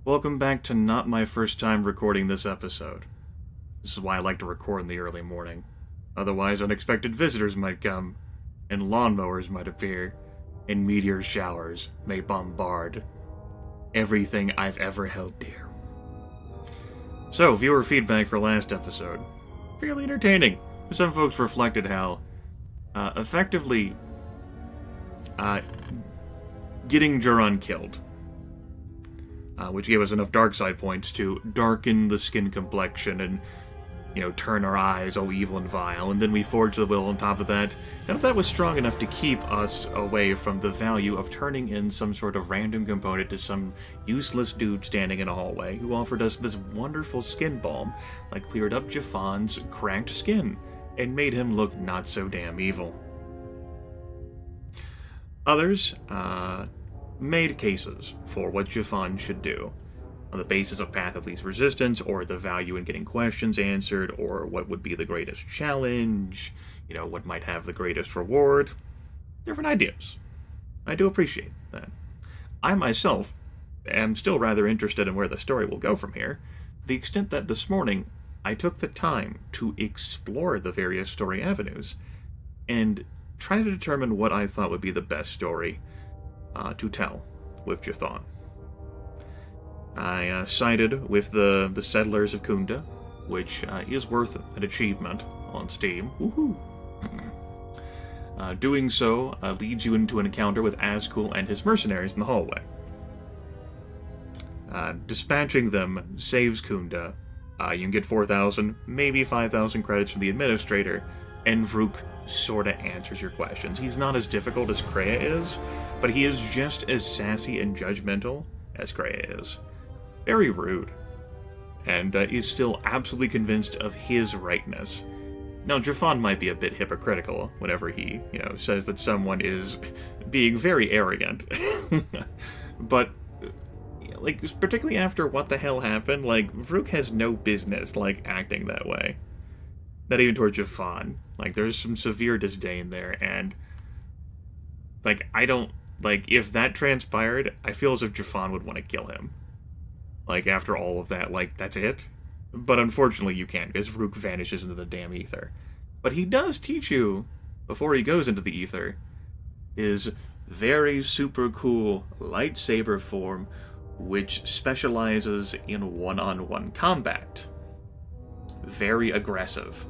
Welcome back to not my first time recording this episode. This is why I like to record in the early morning. Otherwise, unexpected visitors might come, and lawnmowers might appear, and meteor showers may bombard everything I've ever held dear. So, viewer feedback for last episode. Fairly entertaining. Some folks reflected how effectively getting Juron killed, which gave us enough dark side points to darken the skin complexion and, turn our eyes all evil and vile, and then we forged the will on top of that. None of that was strong enough to keep us away from the value of turning in some sort of random component to some useless dude standing in a hallway who offered us this wonderful skin balm that cleared up Jafan's cracked skin and made him look not so damn evil. Others, made cases for what Jafan should do, on the basis of path of least resistance, or the value in getting questions answered, or what would be the greatest challenge, what might have the greatest reward. Different ideas. I do appreciate that. I myself am still rather interested in where the story will go from here, to the extent that this morning I took the time to explore the various story avenues, and try to determine what I thought would be the best story to tell with Jafan. I sided with the Settlers of Khoonda, which is worth an achievement on Steam. Woohoo! Doing so leads you into an encounter with Azkul and his mercenaries in the hallway. Dispatching them saves Khoonda. You can get 4,000, maybe 5,000 credits from the administrator, and Vrook sorta answers your questions. He's not as difficult as Kreia is, but he is just as sassy and judgmental as Kreia is. Very rude. And is still absolutely convinced of his rightness. Now, Jafan might be a bit hypocritical whenever he, says that someone is being very arrogant. But, particularly after what the hell happened, Vrook has no business, acting that way. Not even towards Jafan. There's some severe disdain there, and, I don't, if that transpired, I feel as if Jafan would want to kill him. After all of that, that's it? But unfortunately you can't, because Vrook vanishes into the damn ether. But he does teach you, before he goes into the ether, his very super cool lightsaber form, which specializes in one-on-one combat. Very aggressive.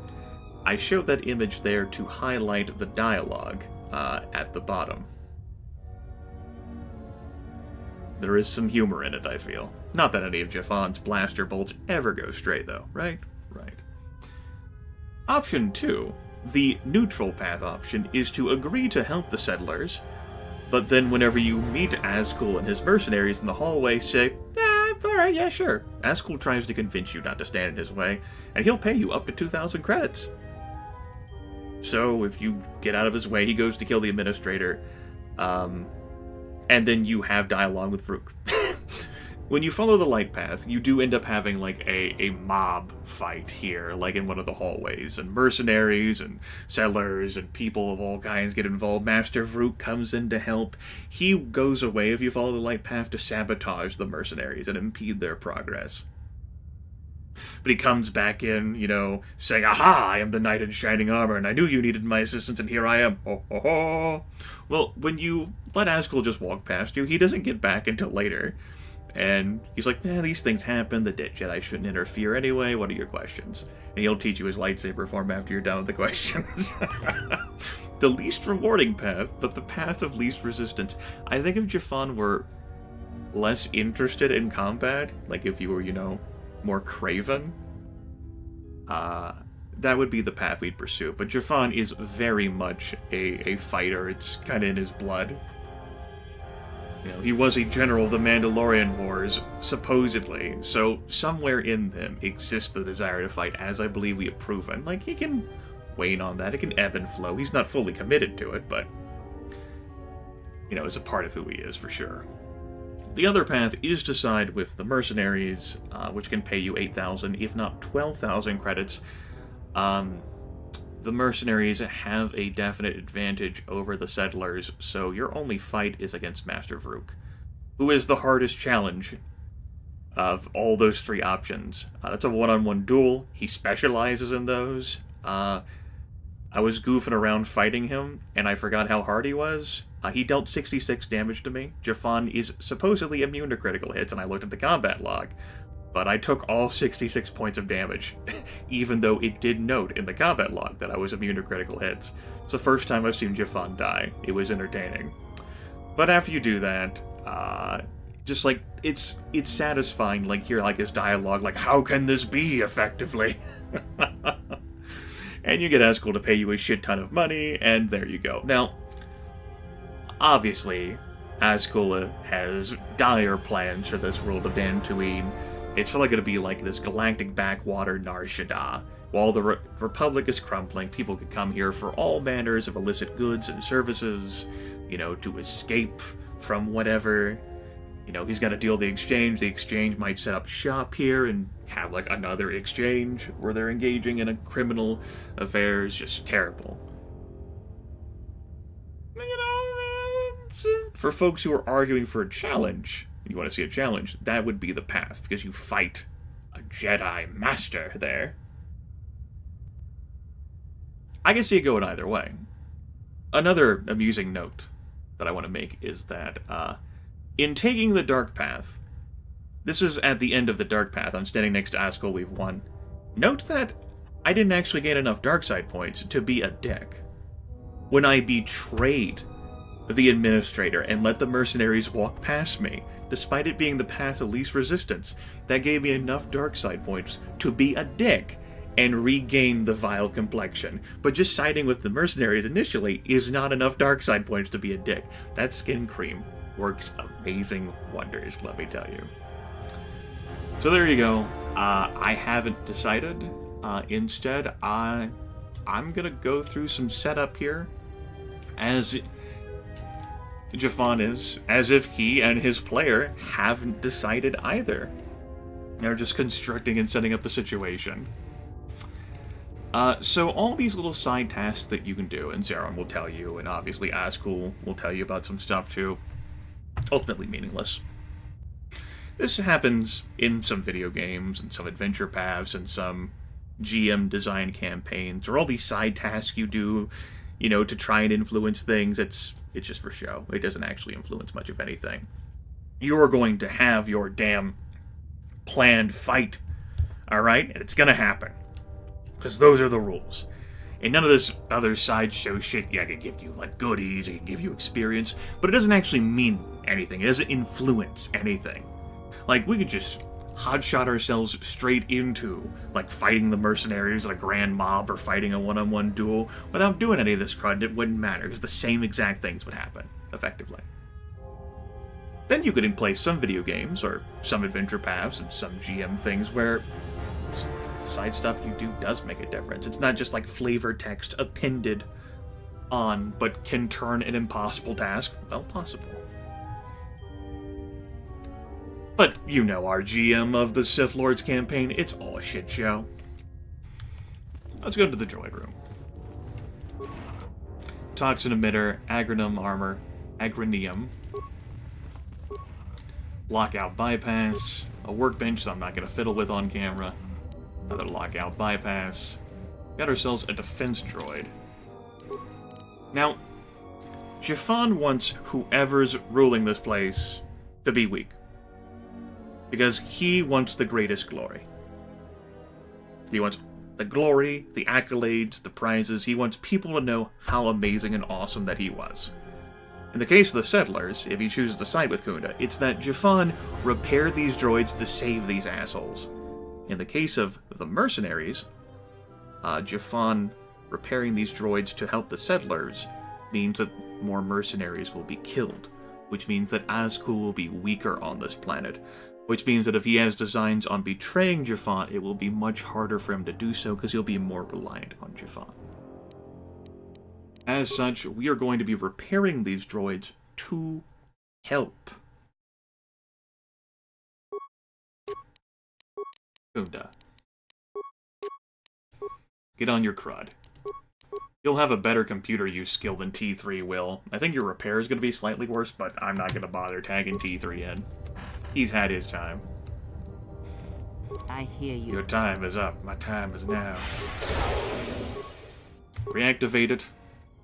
I showed that image there to highlight the dialogue at the bottom. There is some humor in it, I feel. Not that any of Jafan's blaster bolts ever go straight, though, right? Right. Option 2, the neutral path option, is to agree to help the settlers, but then whenever you meet Azkul and his mercenaries in the hallway, say, alright, yeah, sure. Azkul tries to convince you not to stand in his way, and he'll pay you up to 2,000 credits. So, if you get out of his way, he goes to kill the administrator, and then you have dialogue with Vrook. When you follow the light path, you do end up having, a mob fight here, in one of the hallways, and mercenaries and settlers and people of all kinds get involved. Master Vrook comes in to help. He goes away, if you follow the light path, to sabotage the mercenaries and impede their progress. But he comes back in, saying, "Aha, I am the knight in shining armor, and I knew you needed my assistance, and here I am. Ho, ho, ho." Well, when you let Azkul just walk past you, he doesn't get back until later. And he's like, these things happen, the dead Jedi shouldn't interfere anyway, what are your questions? And he'll teach you his lightsaber form after you're done with the questions. The least rewarding path, but the path of least resistance. I think if Jafan were less interested in combat, if you were, more craven, that would be the path we'd pursue. But Jafan is very much a fighter. It's kind of in his blood. He was a general of the Mandalorian Wars, supposedly, so somewhere in him exists the desire to fight, as I believe we have proven. He can wane on that, it can ebb and flow. He's not fully committed to it, but, it's a part of who he is, for sure. The other path is to side with the mercenaries, which can pay you 8,000, if not 12,000 credits. The mercenaries have a definite advantage over the settlers, so your only fight is against Master Vrook, who is the hardest challenge of all those 3 options. That's a one-on-one duel. He specializes in those. I was goofing around fighting him, and I forgot how hard he was. He dealt 66 damage to me. Jafan is supposedly immune to critical hits, and I looked at the combat log. But I took all 66 points of damage, even though it did note in the combat log that I was immune to critical hits. It's the first time I've seen Jafan die. It was entertaining. But after you do that, just like, it's satisfying, like, hear like his dialogue, like, how can this be effectively? And you get Azkul to pay you a shit ton of money, and there you go. Now, obviously, Azkul has dire plans for this world of Dantooine. It's really going to be like this galactic backwater Nar Shaddaa. While the Republic is crumbling, people could come here for all manners of illicit goods and services, you know, to escape from whatever. You know, he's got to deal with the exchange. The exchange might set up shop here and have, like, another exchange where they're engaging in a criminal affairs. Just terrible. You know, for folks who are arguing for a challenge, you want to see a challenge, that would be the path, because you fight a Jedi Master there. I can see it going either way. Another amusing note that I want to make is that, in taking the Dark Path, this is at the end of the Dark Path, I'm standing next to Azkul, we've won. Note that I didn't actually gain enough Darkside points to be a dick. When I betrayed the Administrator and let the mercenaries walk past me, despite it being the path of least resistance, that gave me enough Darkside points to be a dick and regain the vile complexion. But just siding with the mercenaries initially is not enough Darkside points to be a dick. That skin cream works amazing wonders, let me tell you. So there you go. I haven't decided. Instead, I'm gonna go through some setup here, as Jafan is, as if he and his player haven't decided either. They're just constructing and setting up the situation. So all these little side tasks that you can do, and Zeron will tell you, and obviously Azkul will tell you about some stuff too, ultimately meaningless. This happens in some video games, and some adventure paths, and some GM design campaigns, or all these side tasks you do, you know, to try and influence things. It's just for show. It doesn't actually influence much of anything. You're going to have your damn planned fight, alright? And it's gonna happen. Because those are the rules. And none of this other sideshow shit, yeah, I can give you, like, goodies, I can give you experience, but it doesn't actually mean anything. It doesn't influence anything. Like, we could just hotshot ourselves straight into, like, fighting the mercenaries at a grand mob or fighting a one-on-one duel without doing any of this crud. It wouldn't matter, because the same exact things would happen, effectively. Then you could play some video games, or some adventure paths, and some GM things where the side stuff you do does make a difference. It's not just, like, flavor text appended on, but can turn an impossible task, well, possible. But you know our GM of the Sith Lords campaign, it's all a shit show. Let's go to the droid room. Toxin emitter, agronum armor, agrinium, lockout bypass, a workbench that I'm not going to fiddle with on camera, another lockout bypass. Got ourselves a defense droid. Now, Jafan wants whoever's ruling this place to be weak. Because he wants the greatest glory. He wants the glory, the accolades, the prizes. He wants people to know how amazing and awesome that he was. In the case of the settlers, if he chooses to side with Khoonda, it's that Jafan repaired these droids to save these assholes. In the case of the mercenaries, Jafan repairing these droids to help the settlers means that more mercenaries will be killed, which means that Azkul will be weaker on this planet. Which means that if he has designs on betraying Jafan, it will be much harder for him to do so because he'll be more reliant on Jafan. As such, we are going to be repairing these droids to help Khoonda. Get on your crud. You'll have a better computer use skill than T3 will. I think your repair is going to be slightly worse, but I'm not going to bother tagging T3 in. He's had his time. I hear you. Your time is up. My time is now. Reactivate it.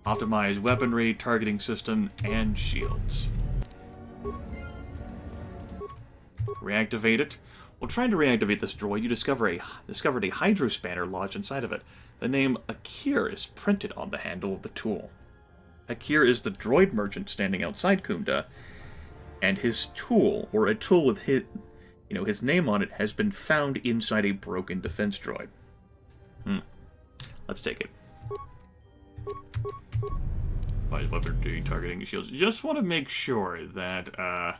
Optimize weaponry, targeting system, and shields. Reactivate it. While trying to reactivate this droid, you discovered a hydrospanner lodged inside of it. The name Akir is printed on the handle of the tool. Akir is the droid merchant standing outside Khoonda, and his tool, or a tool with his name on it, has been found inside a broken defense droid. Let's take it. Weaponry, targeting, shields. Just want to make sure that,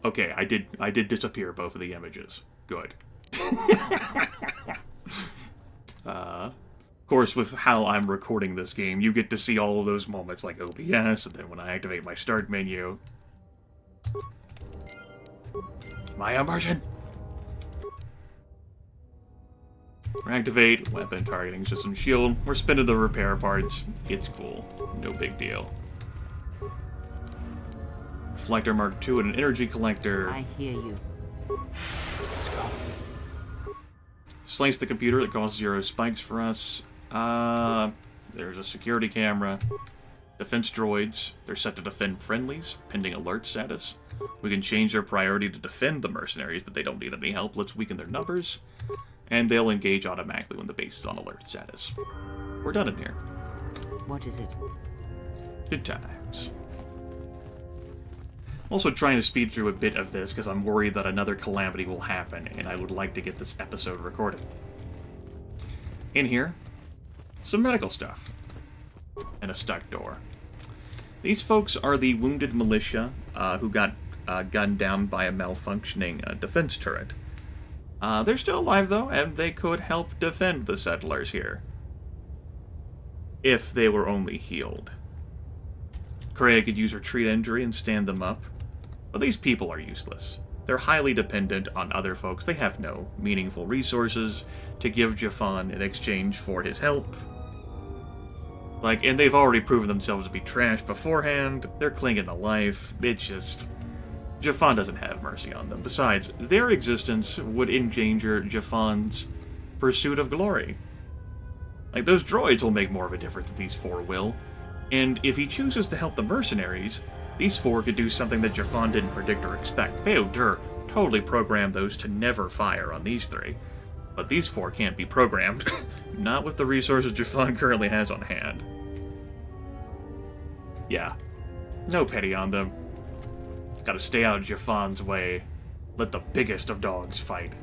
okay, I did disappear both of the images. Good. Of course, with how I'm recording this game, you get to see all of those moments like OBS, and then when I activate my start menu. My immersion! Reactivate, weapon, targeting system, shield. We're spinning the repair parts. It's cool. No big deal. Reflector Mark II and an energy collector. I hear you. Let's go. Slice the computer that causes 0 spikes for us. There's a security camera. Defense droids. They're set to defend friendlies, pending alert status. We can change their priority to defend the mercenaries, but they don't need any help. Let's weaken their numbers. And they'll engage automatically when the base is on alert status. We're done in here. What is it? Good times. Also trying to speed through a bit of this because I'm worried that another calamity will happen, and I would like to get this episode recorded. In here, some medical stuff. And a stuck door. These folks are the wounded militia who got gunned down by a malfunctioning defense turret. They're still alive, though, and they could help defend the settlers here. If they were only healed. Kreia could use her treat injury and stand them up. But these people are useless. They're highly dependent on other folks. They have no meaningful resources to give Jafan in exchange for his help. And they've already proven themselves to be trash beforehand. They're clinging to life. It's just... Jafan doesn't have mercy on them. Besides, their existence would endanger Jafan's pursuit of glory. Those droids will make more of a difference than these 4 will. And if he chooses to help the mercenaries, these 4 could do something that Jafan didn't predict or expect. Bayo-Dur totally programmed those to never fire on these 3. But these 4 can't be programmed. Not with the resources Jafan currently has on hand. Yeah. No pity on them. Gotta stay out of Jafan's way. Let the biggest of dogs fight.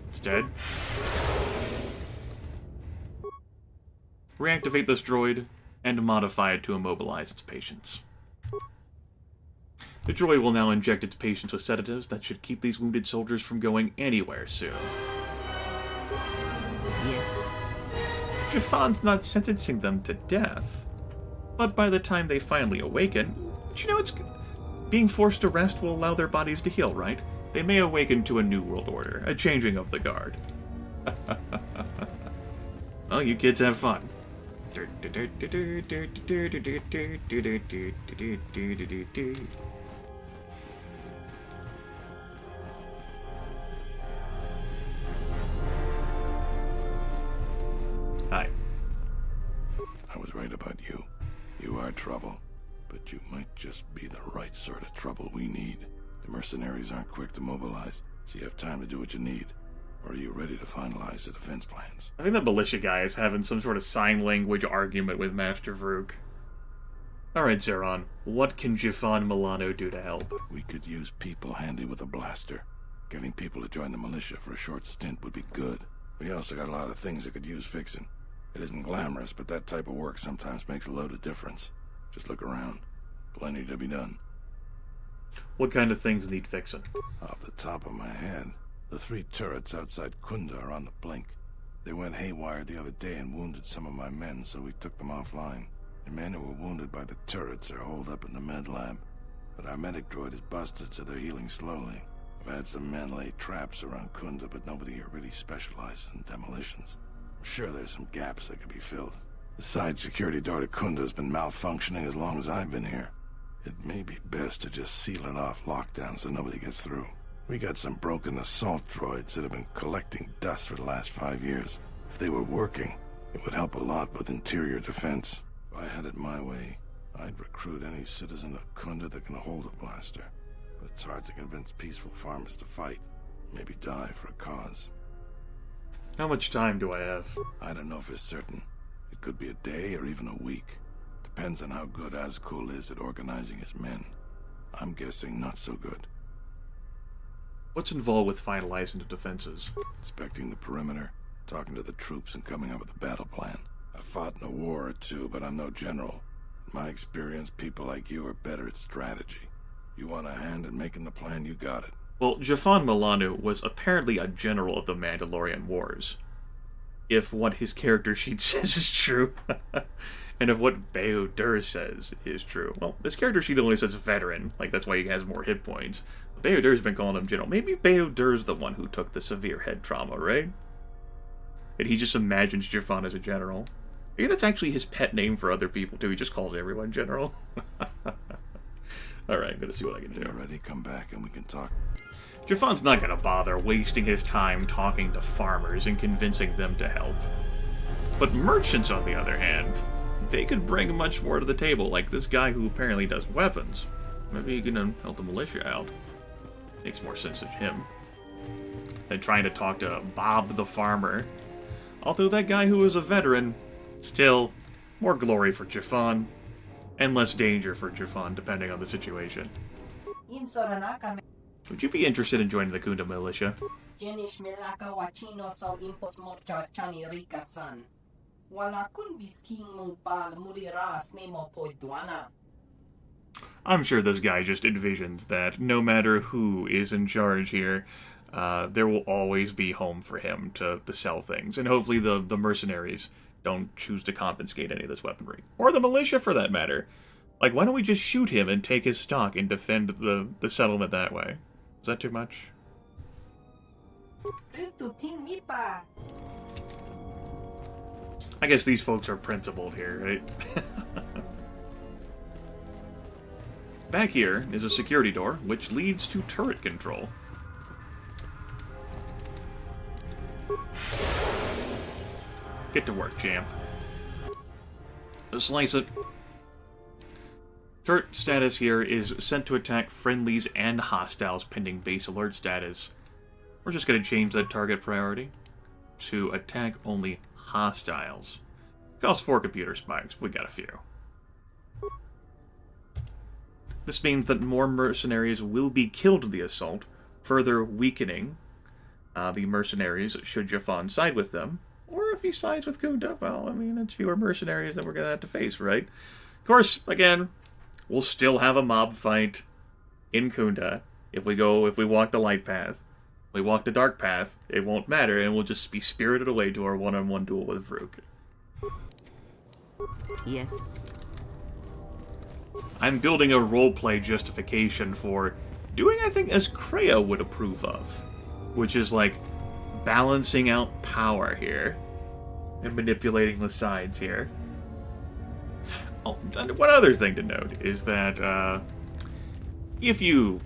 It's dead. Reactivate this droid, and modify it to immobilize its patients. The droid will now inject its patients with sedatives that should keep these wounded soldiers from going anywhere soon. Yes. Jafan's not sentencing them to death. But by the time they finally awaken, it's being forced to rest will allow their bodies to heal, right? They may awaken to a new world order, a changing of the guard. Well, you kids have fun. Hi. I was right about you. You are trouble. But you might just be the right sort of trouble we need. The mercenaries aren't quick to mobilize, so you have time to do what you need. Or are you ready to finalize the defense plans? I think the militia guy is having some sort of sign language argument with Master Vrook. Alright, Zeron, what can Jafan Milano do to help? We could use people handy with a blaster. Getting people to join the militia for a short stint would be good. We also got a lot of things that could use fixing. It isn't glamorous, but that type of work sometimes makes a load of difference. Just look around. Plenty to be done. What kind of things need fixing? Off the top of my head, the 3 turrets outside Khoonda are on the blink. They went haywire the other day and wounded some of my men, so we took them offline. The men who were wounded by the turrets are holed up in the med lab. But our medic droid is busted, so they're healing slowly. I've had some men lay traps around Khoonda, but nobody here really specializes in demolitions. I'm sure there's some gaps that could be filled. The side security door to Khoonda has been malfunctioning as long as I've been here. It may be best to just seal it off lockdown so nobody gets through. We got some broken assault droids that have been collecting dust for the last 5 years. If they were working, it would help a lot with interior defense. If I had it my way, I'd recruit any citizen of Khoonda that can hold a blaster. But it's hard to convince peaceful farmers to fight, maybe die for a cause. How much time do I have? I don't know for certain. It could be a day or even a week. Depends on how good Azkul is at organizing his men. I'm guessing not so good. What's involved with finalizing the defenses? Inspecting the perimeter, talking to the troops, and coming up with a battle plan. I've fought in a war or two, but I'm no general. In my experience, people like you are better at strategy. You want a hand in making the plan, you got it. Well, Jafan Milano was apparently a general of the Mandalorian Wars. If what his character sheet says is true, and if what Bao-Dur says is true. Well, this character sheet only says veteran, like that's why he has more hit points. Bao-Dur's been calling him general. Maybe Bao-Dur's the one who took the severe head trauma, right? And he just imagines Jafan as a general. Maybe that's actually his pet name for other people, too. He just calls everyone general. Alright, I'm gonna see what I can do. When you're ready, come back and we can talk. Jafan's not gonna bother wasting his time talking to farmers and convincing them to help. But merchants, on the other hand, they could bring much more to the table, like this guy who apparently does weapons. Maybe he can help the militia out. Makes more sense to him than trying to talk to Bob the farmer. Although that guy who was a veteran, still, more glory for Jafan, and less danger for Jafan, depending on the situation. Would you be interested in joining the Khoonda militia? I'm sure this guy just envisions that no matter who is in charge here, there will always be home for him to sell things. And hopefully the mercenaries don't choose to confiscate any of this weaponry. Or the militia, for that matter. Like, why don't we just shoot him and take his stock and defend the settlement that way? Is that too much? I guess these folks are principled here, right? Back here is a security door, which leads to turret control. Get to work, champ. Slice it. Turret status here is sent to attack friendlies and hostiles pending base alert status. We're just going to change that target priority to attack only hostiles. Costs 4 computer spikes. We got a few. This means that more mercenaries will be killed in the assault, further weakening the mercenaries should Jafan side with them. Or if he sides with Khoonda, well, I mean, it's fewer mercenaries that we're going to have to face, right? Of course, again, we'll still have a mob fight in Khoonda if we walk the light path. If we walk the dark path, it won't matter, and we'll just be spirited away to our one-on-one duel with Vrook. Yes. I'm building a roleplay justification for doing, I think, as Kreia would approve of. Which is, like, balancing out power here. And manipulating the sides here. Oh, one other thing to note is that, if you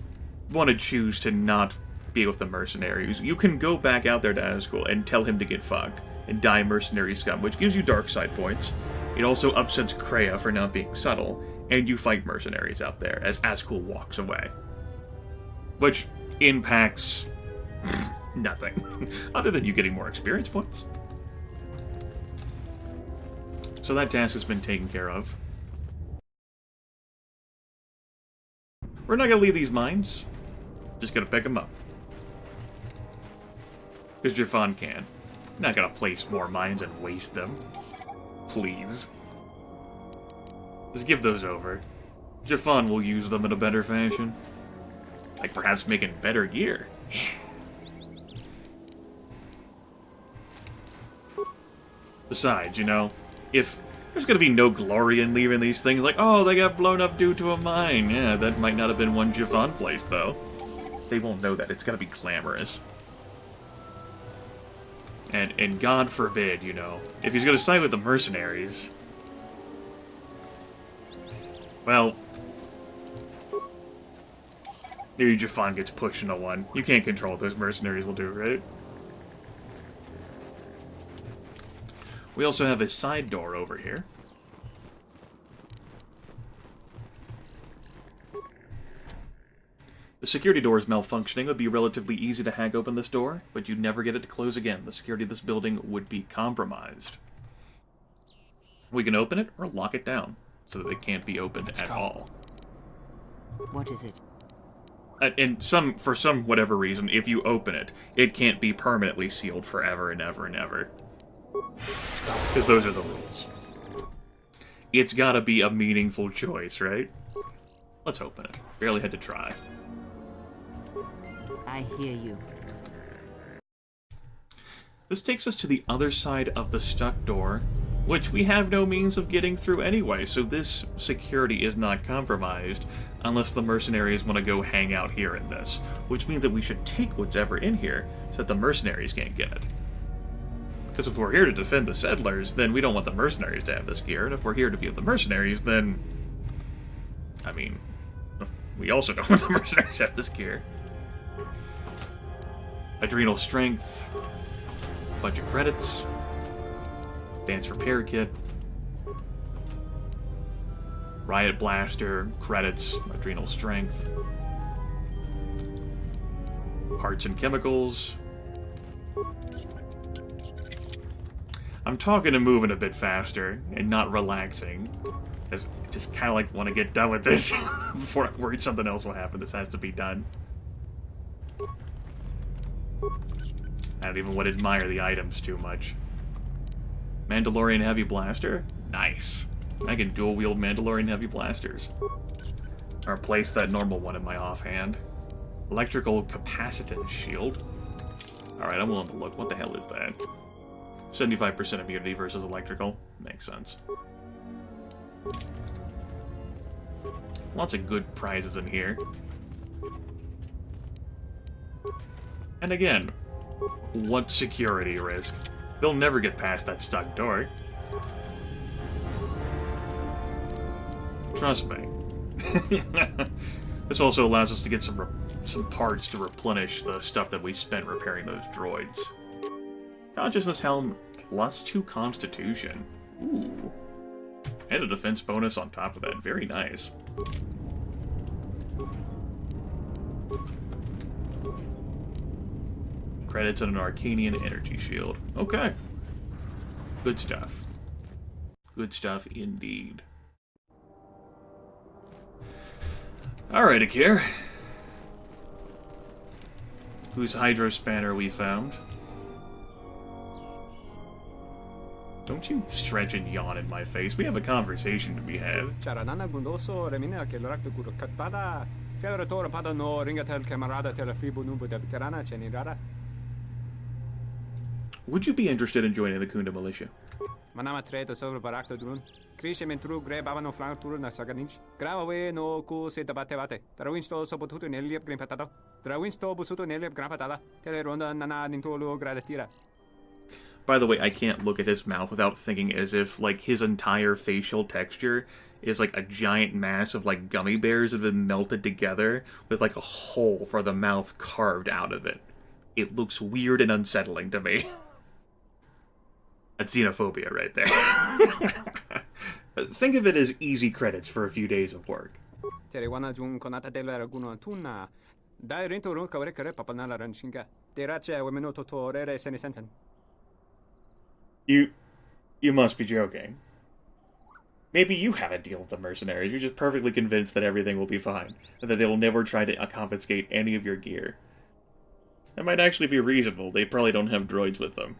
want to choose to not be with the mercenaries, you can go back out there to Azkul and tell him to get fucked. And die mercenary scum, which gives you dark side points. It also upsets Kreia for not being subtle. And you fight mercenaries out there as Azkul walks away. Which impacts nothing. Other than you getting more experience points. So that task has been taken care of. We're not going to leave these mines. Just going to pick them up. Because Jafan can. Not going to place more mines and waste them. Please. Just give those over. Jafan will use them in a better fashion. Like perhaps making better gear. Besides, you know, if there's gonna be no glory in leaving these things, like, oh, they got blown up due to a mine. Yeah, that might not have been one Jafan place, though. They won't know that. It's gotta be glamorous. And God forbid, you know, if he's gonna side with the mercenaries... Well... Maybe Jafan gets pushed into one. You can't control what those mercenaries will do, right? We also have a side door over here. The security door is malfunctioning. It would be relatively easy to hack open this door, but you'd never get it to close again. The security of this building would be compromised. We can open it or lock it down, so that it can't be opened at all. What is it? And for some whatever reason, if you open it, it can't be permanently sealed forever and ever and ever. Because those are the rules. It's gotta be a meaningful choice, right? Let's open it. Barely had to try. I hear you. This takes us to the other side of the stuck door, which we have no means of getting through anyway, so this security is not compromised unless the mercenaries want to go hang out here in this, which means that we should take whatever in here so that the mercenaries can't get it. Because if we're here to defend the settlers, then we don't want the mercenaries to have this gear, and if we're here to be with the mercenaries, then... I mean, we also don't want the mercenaries to have this gear. Adrenal strength, bunch of credits, advanced repair kit, riot blaster, credits, adrenal strength, parts and chemicals. I'm talking and moving a bit faster and not relaxing, because I just kind of like want to get done with this before I'm worried something else will happen. This has to be done. I don't even want to admire the items too much. Mandalorian Heavy Blaster? Nice. I can dual-wield Mandalorian Heavy Blasters. Or place that normal one in my offhand. Electrical Capacitance Shield. Alright, I'm willing to look. What the hell is that? 75% immunity versus electrical. Makes sense. Lots of good prizes in here. And again, what security risk? They'll never get past that stuck door. Trust me. This also allows us to get some parts to replenish the stuff that we spent repairing those droids. Consciousness Helm plus 2 Constitution. Ooh. And a defense bonus on top of that. Very nice. Credits and an Arcanian energy shield. Okay. Good stuff. Good stuff indeed. Alright, Akir. Whose Hydro Spanner we found. Don't you stretch and yawn in my face. We have a conversation to be had. Would you be interested in joining the Khoonda militia? Manama treto sobre barakto drun. Krishe mentru gre babano flang turu na sagadinch. Gravawe no ku se tabate bate. Trawinsto sopotutu neliep grimpatado. Trawinsto busuto neliep grampatada. Teleronda nana nintolo gradatira. By the way, I can't look at his mouth without thinking as if, like, his entire facial texture is like a giant mass of, like, gummy bears that have been melted together with, like, a hole for the mouth carved out of it. It looks weird and unsettling to me. That's xenophobia right there. Think of it as easy credits for a few days of work. Terewana jun konata delo araguno tuna. Dai rento ron kawre kare papanala ranshinga. Terache wemeno totorere senisensen. You must be joking. Maybe you have a deal with the mercenaries. You're just perfectly convinced that everything will be fine, and that they will never try to confiscate any of your gear. That might actually be reasonable. They probably don't have droids with them.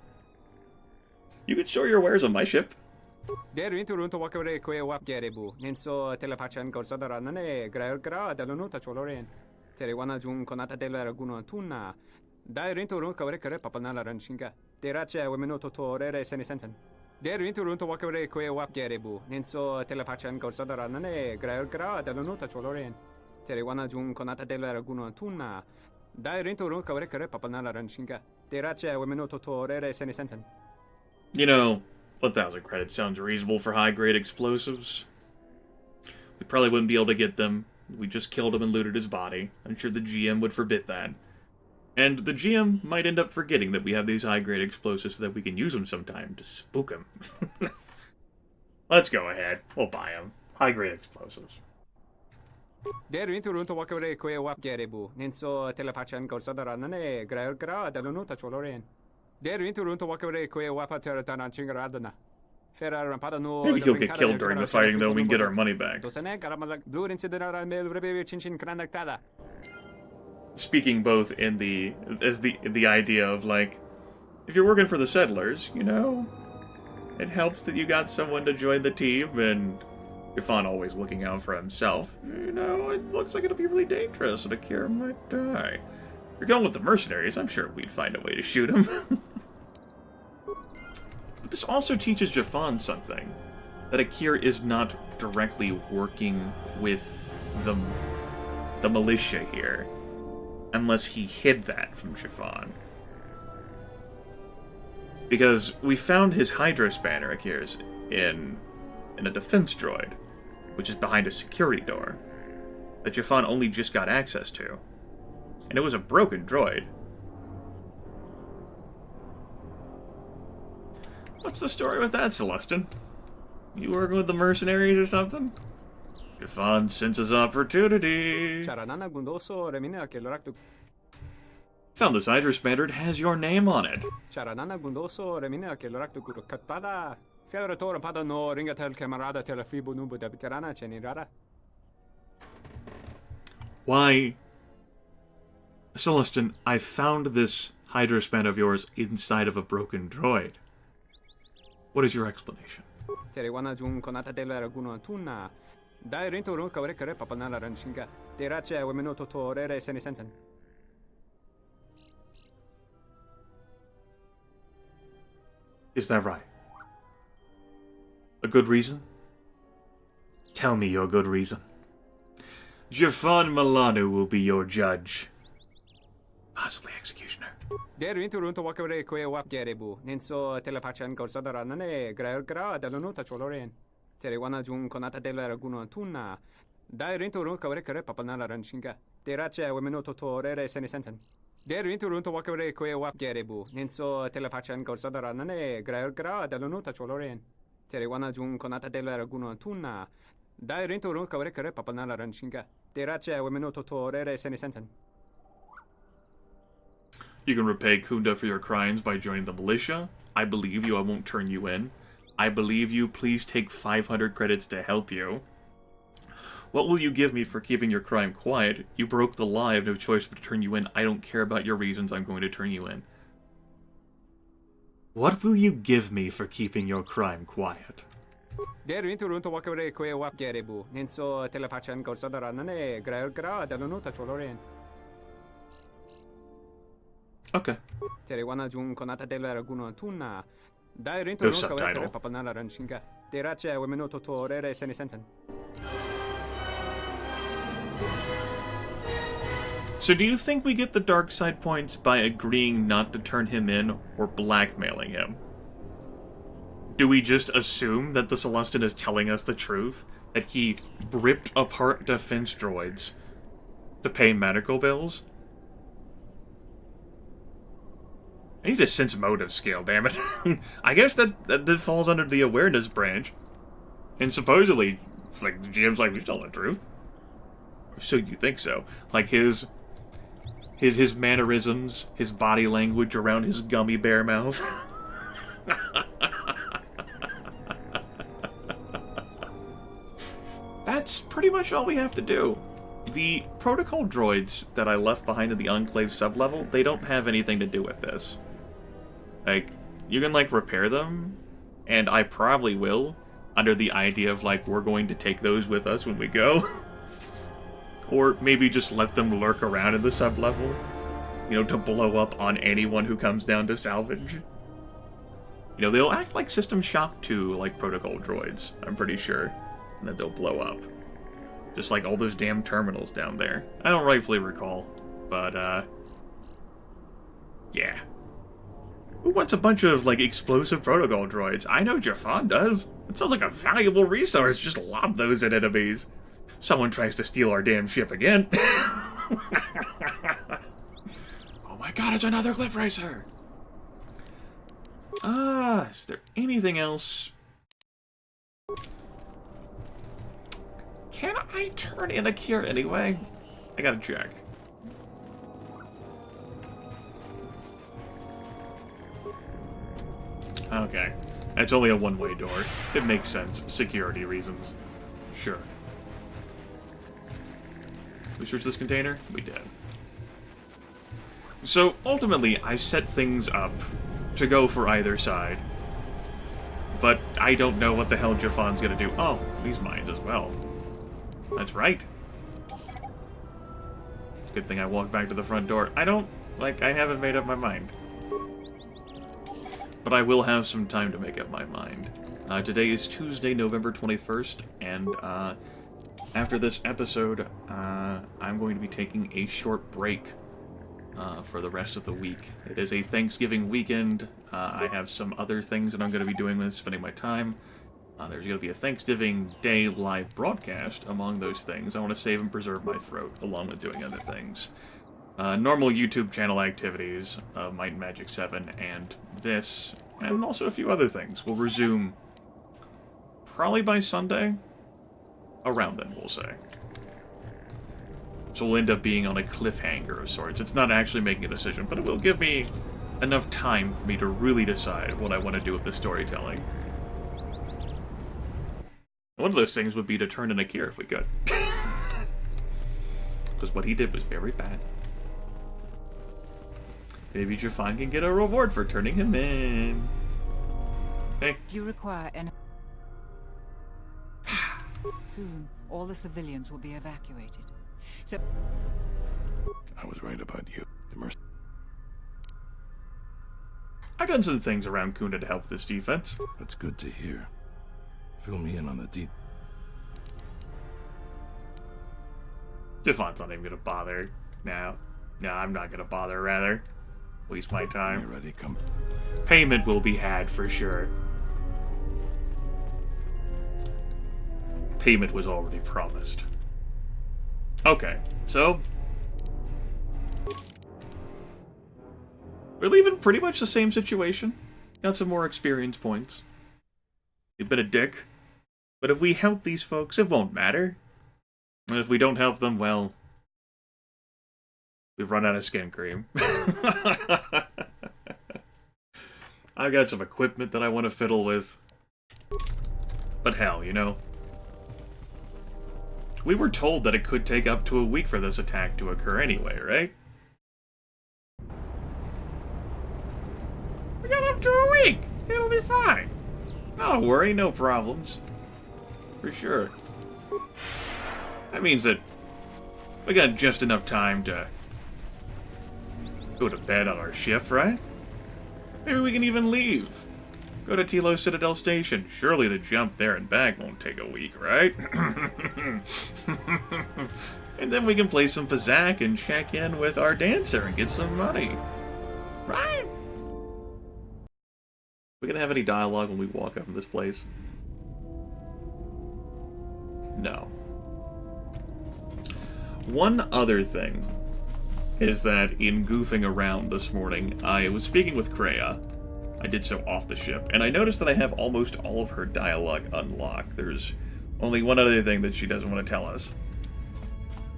You could store your wares on my ship. Der rento ron to wakare kwe wap gerebu. Nenso telepachan gorsada nane gra delono tacholoren. Terewana jun konata delo araguno tuna. Dai rento ron kawre kare papanala ranshinga. Terache wemeno totorere senisensen. Der rento ron to wakare kwe wap gerebu. Nenso telepachan gorsada nane gra delono tacholoren. Terewana jun konata delo araguno tuna. Dai rento ron kawre kare papanala ranshinga. Terache wemeno totorere senisensen. You know, 1,000 credits sounds reasonable for high-grade explosives. We probably wouldn't be able to get them We just killed him and looted his body. I'm sure the GM would forbid that. And the GM might end up forgetting that we have these high-grade explosives so that we can use them sometime to spook him. Let's go ahead. We'll buy them. High-grade explosives. Der inturunto wakare kwe wap gerebu. Ninso telepachan gorsadara nane gra dalunuta choloren. Der inturunto wakare kwe wapa teratana chingaradana. Maybe he'll get killed during the fighting, though, and we can get our money back. Speaking both in the idea of, like, if you're working for the settlers, you know, it helps that you got someone to join the team, and Jafan always looking out for himself. You know, it looks like it'll be really dangerous, and Akira might die. If you're going with the mercenaries, I'm sure we'd find a way to shoot him. But this also teaches Jafan something. That Akira is not directly working with the militia here. Unless he hid that from Jafan. Because we found his Hydra spanner, Akira's, in a defense droid, which is behind a security door, that Jafan only just got access to. And it was a broken droid. What's the story with that, Celestin? You working with the mercenaries or something? Jafan senses opportunity. Found this Hydra spanner. It has your name on it. Why, Celestin, I found this Hydra spanner of yours inside of a broken droid. What is your explanation? Is that right? A good reason? Tell me your good reason. Jafan Milano will be your judge. Possibly executioner. Der inturunto wakare kwe wap gerebu. Ninso telepachan gorsadara nane gra dalunuta choloren. Terewana jun konata della raguno tunna. Dai rinturun kawre kare papanala ranshinga. Derace wemenoto torere senesenten. Der inturunto wakare kwe wap gerebu. Ninso telepachan gorsadara nane gra dalunuta choloren. Terewana jun konata della raguno tunna. Dai rinturun kawre kare papanala ranshinga. Derace wemenoto torere senesenten. You can repay Khoonda for your crimes by joining the militia. I believe you, I won't turn you in. I believe you, please take 500 credits to help you. What will you give me for keeping your crime quiet? You broke the law, I have no choice but to turn you in. I don't care about your reasons, I'm going to turn you in. What will you give me for keeping your crime quiet? Der inturunto wakare kwe wap gerebu. Ninso telepachan gorsadara nane gra dalunuta choloren. Okay. Terewana jun konata della raguno tunna. Dai rinto kawre papanala ranshinga. Derace wemenoto torere senesenten. So do you think we get the dark side points by agreeing not to turn him in or blackmailing him? Do we just assume that the Celestin is telling us the truth? That he ripped apart defense droids to pay medical bills? I need a sense motive scale, damn it. I guess that falls under the awareness branch. And supposedly, like, the GM's like, we've told the truth. So you think so. Like, his mannerisms, his body language around his gummy bear mouth. That's pretty much all we have to do. The protocol droids that I left behind in the Enclave sublevel, they don't have anything to do with this. Like, you can, like, repair them, and I probably will, under the idea of, like, we're going to take those with us when we go. Or maybe just let them lurk around in the sublevel, you know, to blow up on anyone who comes down to salvage. You know, they'll act like System Shock to, like, protocol droids, I'm pretty sure, and that they'll blow up. Just like all those damn terminals down there. I don't rightfully recall, but, yeah. Who wants a bunch of, like, explosive protocol droids? I know Jafan does. It sounds like a valuable resource. Just lob those at enemies. someone tries to steal our damn ship again. Oh my god, it's another Cliff Racer! Is there anything else? Can I turn in a cure anyway? I gotta check. Okay. It's only a one-way door. It makes sense. Security reasons. Sure. We searched this container? We did. So, ultimately, I've set things up to go for either side. But I don't know what the hell Jafan's gonna do. Oh, he's mined as well. That's right. Good thing I walked back to the front door. I haven't made up my mind. But I will have some time to make up my mind. Today is Tuesday, November 21st, and after this episode, I'm going to be taking a short break for the rest of the week. It is a Thanksgiving weekend. I have some other things that I'm going to be doing with spending my time. There's going to be a Thanksgiving Day live broadcast among those things. I want to save and preserve my throat, along with doing other things. Normal YouTube channel activities, Might and Magic 7, and this, and also a few other things will resume probably by Sunday. Around then, we'll say. So we'll end up being on a cliffhanger of sorts. It's not actually making a decision, but it will give me enough time for me to really decide what I want to do with the storytelling. One of those things would be to turn in a cure if we could. Because what he did was very bad. Maybe Jafan can get a reward for turning him in. Hey. You require an... Soon, all the civilians will be evacuated. So... I was right about you. I've done some things around Khoonda to help with this defense. That's good to hear. Fill me in on the details. Jafan's not even gonna bother. No, I'm not gonna bother, rather. Waste my time. You ready? Come. Payment will be had for sure. Payment was already promised. Okay, so... we're leaving pretty much the same situation. Got some more experience points. You've been a dick. But if we help these folks, it won't matter. And if we don't help them, well... we've run out of skin cream. I've got some equipment that I want to fiddle with. But hell, you know. We were told that it could take up to a week for this attack to occur anyway, right? We got up to a week! It'll be fine. Not a worry, no problems. For sure. That means that we got just enough time to go to bed on our shift, right? Maybe we can even leave. Go to Tilo Citadel Station. Surely the jump there and back won't take a week, right? And then we can play some Fazak and check in with our dancer and get some money. Right? We gonna have any dialogue when we walk up in this place? No. One other thing is that in goofing around this morning, I was speaking with Kreia. I did so off the ship, and I noticed that I have almost all of her dialogue unlocked. There's only one other thing that she doesn't want to tell us,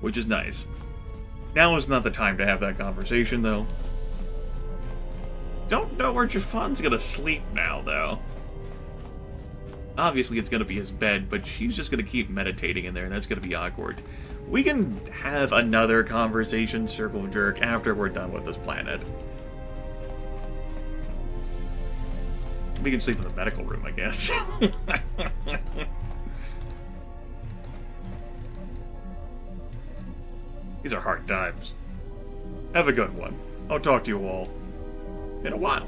which is nice. Now is not the time to have that conversation, though. Don't know where Jafan's gonna sleep now, though. Obviously, it's gonna be his bed, but she's just gonna keep meditating in there, and that's gonna be awkward. We can have another conversation, Circle Jerk, after we're done with this planet. We can sleep in the medical room, I guess. These are hard times. Have a good one. I'll talk to you all in a while.